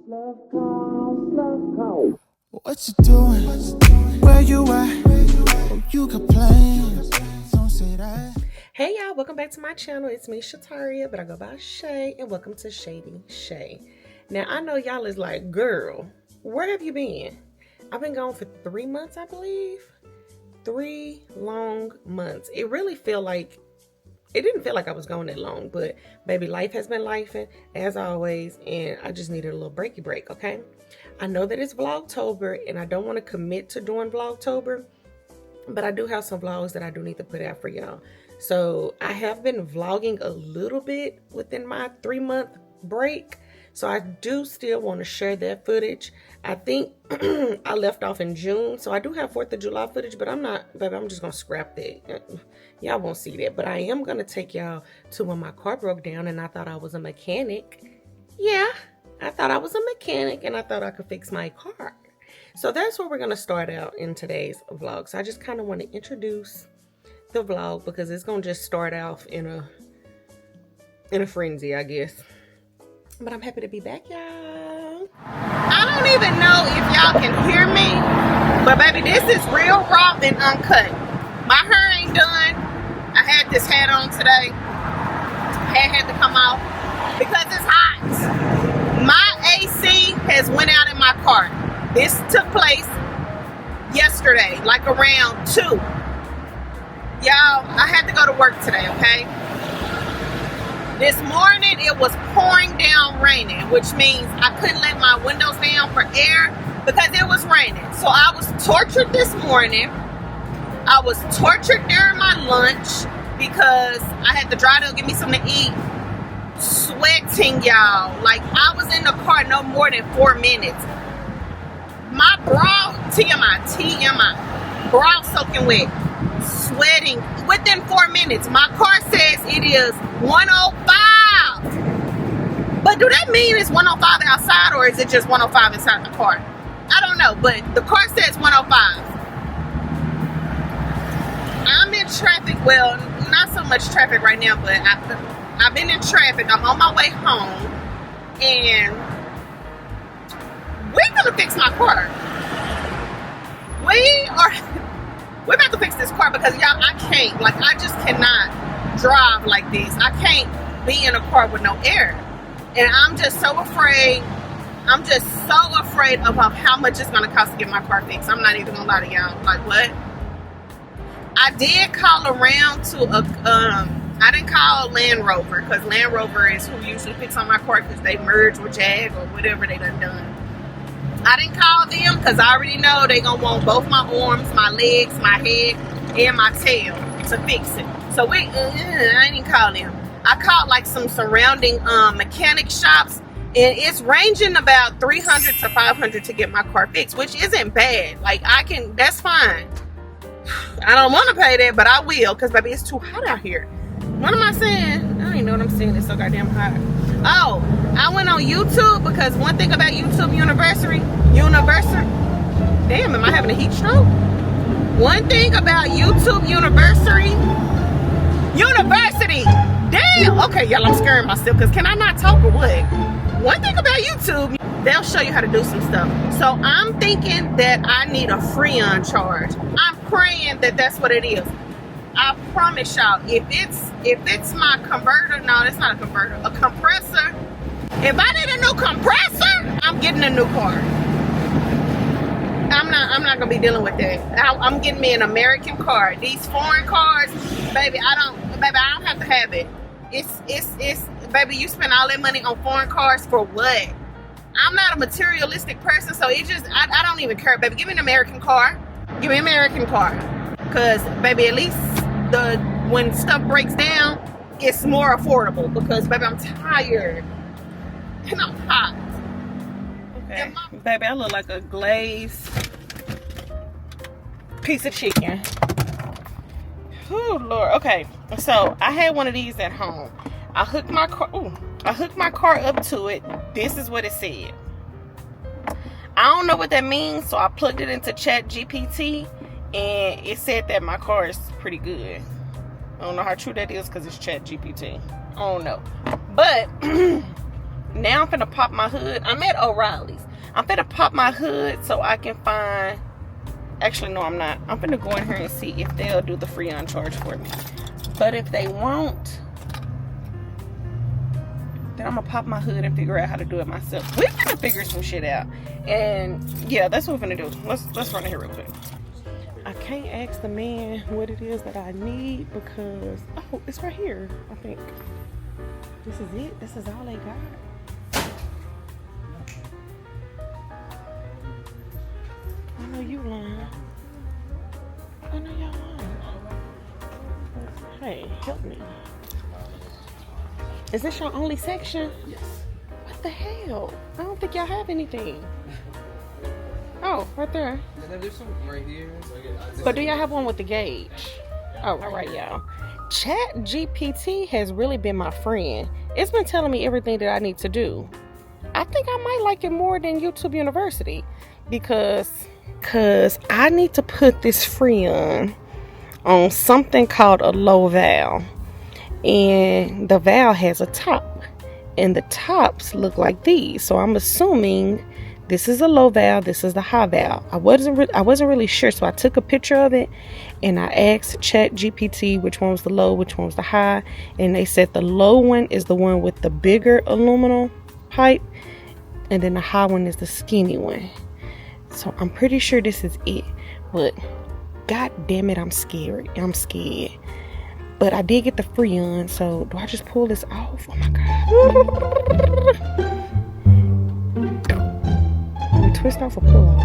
What you doing? Where you at? Oh, you can plans. Don't say that. Hey y'all, welcome back to my channel. It's me, Shatarria, but I go by Shay, and welcome to Shady Shay. Now, I know y'all is like, girl, where have you been? I've been gone for 3 months, I believe. 3 long months. It didn't feel like I was gone that long, but baby, life has been lifing as always, and I just needed a little breaky break, okay? I know that it's Vlogtober, and I don't want to commit to doing Vlogtober, but I do have some vlogs that I do need to put out for y'all. So I have been vlogging a little bit within my 3-month break, so I do still want to share that footage. I think I left off in June, so I do have 4th of July footage, but I'm just gonna scrap that. Y'all won't see that, but I am gonna take y'all to when my car broke down and I thought I was a mechanic. Yeah, I thought I was a mechanic and I thought I could fix my car. So that's where we're gonna start out in today's vlog. So I just kind of want to introduce the vlog because it's gonna just start off in a frenzy, I guess. But I'm happy to be back, y'all. I don't even know if y'all can hear me, but baby, this is real raw and uncut. My hair ain't done. I had this hat on today. Hat had to come off because it's hot. My AC has went out in my car. This took place yesterday, like around 2. Y'all, I had to go to work today, okay? This morning, it was pouring down raining, which means I couldn't let my windows down for air because it was raining. So I was tortured this morning. I was tortured during my lunch because I had to drive to get me something to eat. Sweating, y'all. Like, I was in the car no more than 4 minutes. My bra, TMI, bra soaking wet. Sweating within 4 minutes. My car says it is 105. But do that mean it's 105 outside or is it just 105 inside the car? I don't know, but the car says 105. I'm in traffic. Well, not so much traffic right now, but I've been in traffic. I'm on my way home and we're gonna fix my car. We're about to fix this car because y'all, I just cannot drive like this. I can't be in a car with no air. And I'm just so afraid. I'm just so afraid of how much it's going to cost to get my car fixed. I'm not even going to lie to y'all. Like, what? I did call around to I didn't call Land Rover because Land Rover is who usually picks on my car because they merged with Jag or whatever they done. I didn't call them because I already know they're going to want both my arms, my legs, my head, and my tail to fix it. So I didn't call them. I called like some surrounding mechanic shops, and it's ranging about $300 to $500 to get my car fixed, which isn't bad. Like, that's fine. I don't want to pay that, but I will because, baby, it's too hot out here. What am I saying? I don't even know what I'm saying. It's so goddamn hot. Oh, I went on YouTube because one thing about YouTube University. Damn, am I having a heat stroke? One thing about YouTube University. Damn. Okay, y'all, I'm scaring myself because can I not talk or what? One thing about YouTube, they'll show you how to do some stuff. So I'm thinking that I need a Freon charge. I'm praying that that's what it is. I promise y'all, if it's my converter, no, it's not a converter, a compressor. If I need a new compressor, I'm getting a new car. I'm not gonna be dealing with that. I'm getting me an American car. These foreign cars, baby, I don't have to have it. It's baby, you spend all that money on foreign cars for what? I'm not a materialistic person, so I don't even care, baby. Give me an American car. Give me an American car. Cause baby, at least when stuff breaks down, it's more affordable because baby, I'm tired and I'm hot. Okay, baby, I look like a glazed piece of chicken. Oh Lord. Okay, so I had one of these at home. I hooked my car up to it. This is what it said. I don't know what that means, so I plugged it into ChatGPT and it said that my car is pretty good. I don't know how true that is because it's ChatGPT. I don't know. But now I'm finna pop my hood. I'm at O'Reilly's. I'm finna pop my hood so I can find, actually no I'm not. I'm finna go in here and see if they'll do the Freon charge for me. But if they won't, then I'm gonna pop my hood and figure out how to do it myself. We're gonna figure some shit out. And yeah, that's what we're gonna do. Let's run in here real quick. I can't ask the man what it is that I need because, oh, it's right here, I think. This is it? This is all they got? I know you lying. I know y'all lying. Hey, help me. Is this your only section? Yes. What the hell? I don't think y'all have anything. Oh, right there. There's some right here. But do y'all have one with the gauge? Oh, all right, y'all. ChatGPT has really been my friend. It's been telling me everything that I need to do. I think I might like it more than YouTube University because I need to put this Freon on something called a low valve. And the valve has a top. And the tops look like these. So I'm assuming this is a low valve, this is the high valve. I wasn't really sure, so I took a picture of it and I asked ChatGPT which one was the low, which one was the high, and they said the low one is the one with the bigger aluminum pipe, and then the high one is the skinny one. So I'm pretty sure this is it, but god damn it, I'm scared. But I did get the Freon, so do I just pull this off? Oh my god. Twist off or pull off?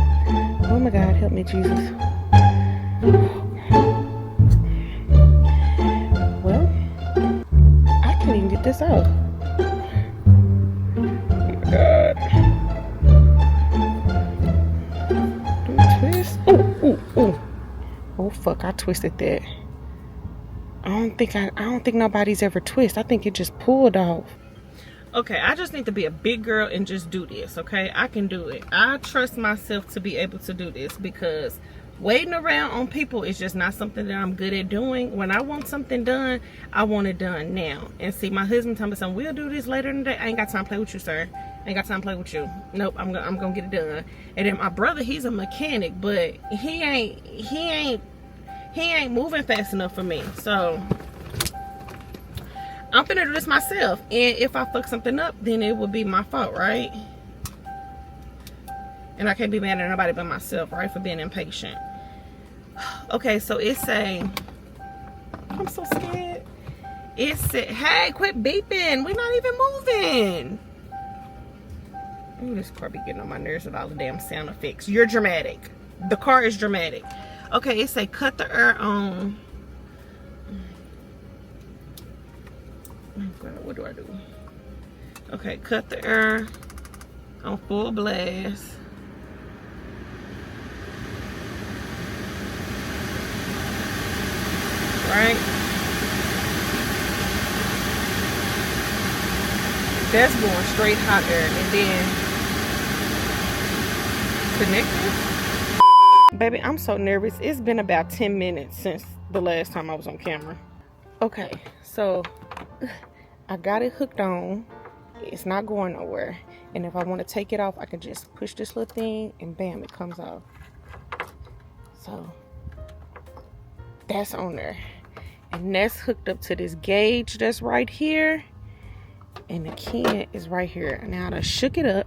Oh my god, help me, Jesus. Well, I can't even get this out. Oh my god. Do we twist? Oh, oh fuck, I twisted that. I don't think nobody's ever twist. I think it just pulled off. Okay, I just need to be a big girl and just do this, okay? I can do it. I trust myself to be able to do this because waiting around on people is just not something that I'm good at doing. When I want something done, I want it done now. And see, my husband told me something, we'll do this later in the day. I ain't got time to play with you, sir. I ain't got time to play with you. Nope, I'm gonna get it done. And then my brother, he's a mechanic, but he ain't moving fast enough for me. So I'm finna do this myself, and if I fuck something up, then it would be my fault, right? And I can't be mad at nobody but myself, right, for being impatient. Okay, so it say, I'm so scared. It said, hey, quit beeping. We're not even moving. Ooh, this car be getting on my nerves with all the damn sound effects. You're dramatic. The car is dramatic. Okay, it say cut the air on. Oh God, what do I do? Okay, cut the air on full blast. Right? That's going straight hot air, and then connect this. Baby, I'm so nervous. It's been about 10 minutes since the last time I was on camera. Okay, so I got it hooked on. It's not going nowhere. And if I want to take it off, I can just push this little thing and bam, it comes off. So that's on there. And that's hooked up to this gauge that's right here. And the can is right here. Now I shook it up.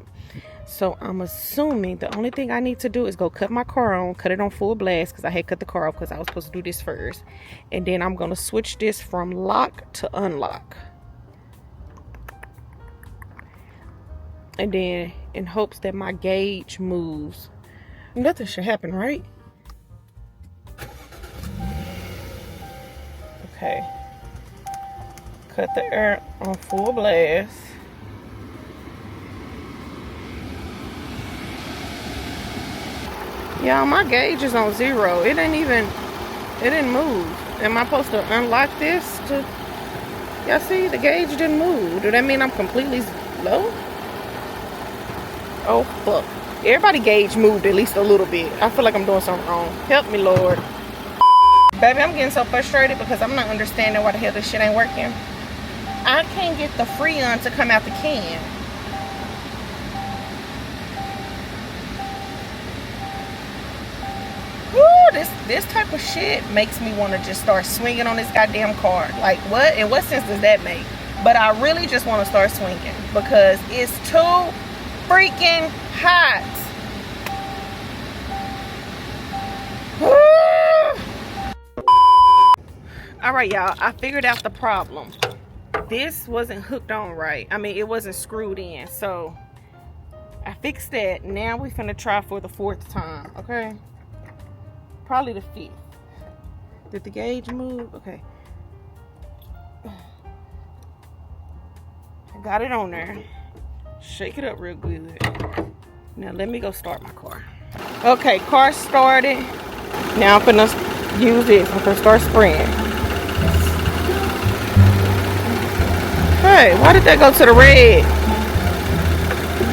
So I'm assuming the only thing I need to do is go cut my car on, cut it on full blast because I had cut the car off because I was supposed to do this first. And then I'm going to switch this from lock to unlock. And then in hopes that my gauge moves. Nothing should happen, right? Okay. Cut the air on full blast. Yeah, my gauge is on 0. It didn't move. Am I supposed to unlock this to, y'all see, the gauge didn't move. Do that mean I'm completely low? Oh, fuck. Everybody gauge moved at least a little bit. I feel like I'm doing something wrong. Help me, Lord. Baby, I'm getting so frustrated because I'm not understanding why the hell this shit ain't working. I can't get the Freon to come out the can. this type of shit makes me want to just start swinging on this goddamn car. Like, what? In what sense does that make? But I really just want to start swinging because it's too freaking hot. All right, y'all, I figured out the problem. This wasn't hooked on right. I mean, it wasn't screwed in. So I fixed that. Now we finna try for the 4th time, okay? Probably the 5th. Did the gauge move? Okay. I got it on there. Shake it up real good. Now let me go start my car. Okay, car started. Now I'm finna use this. I'm gonna start spraying. Hey, why did that go to the red?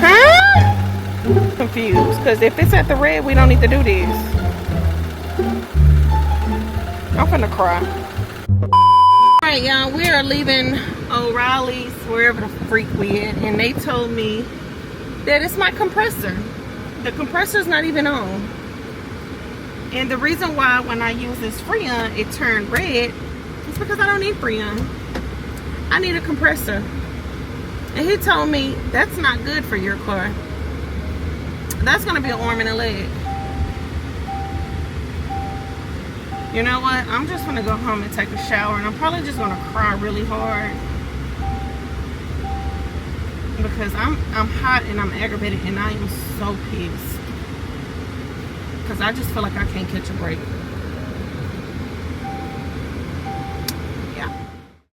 Huh? Confused. Because if it's at the red, we don't need to do this. I'm finna cry. Alright, y'all. We are leaving O'Reilly's, wherever the freak we at. And they told me that it's my compressor. The compressor's not even on. And the reason why when I use this Freon, it turned red is because I don't need Freon. I need a compressor. And he told me that's not good for your car. That's gonna be an arm and a leg. You know what? I'm just gonna go home and take a shower, and I'm probably just gonna cry really hard because I'm hot and I'm aggravated and I am so pissed because I just feel like I can't catch a break.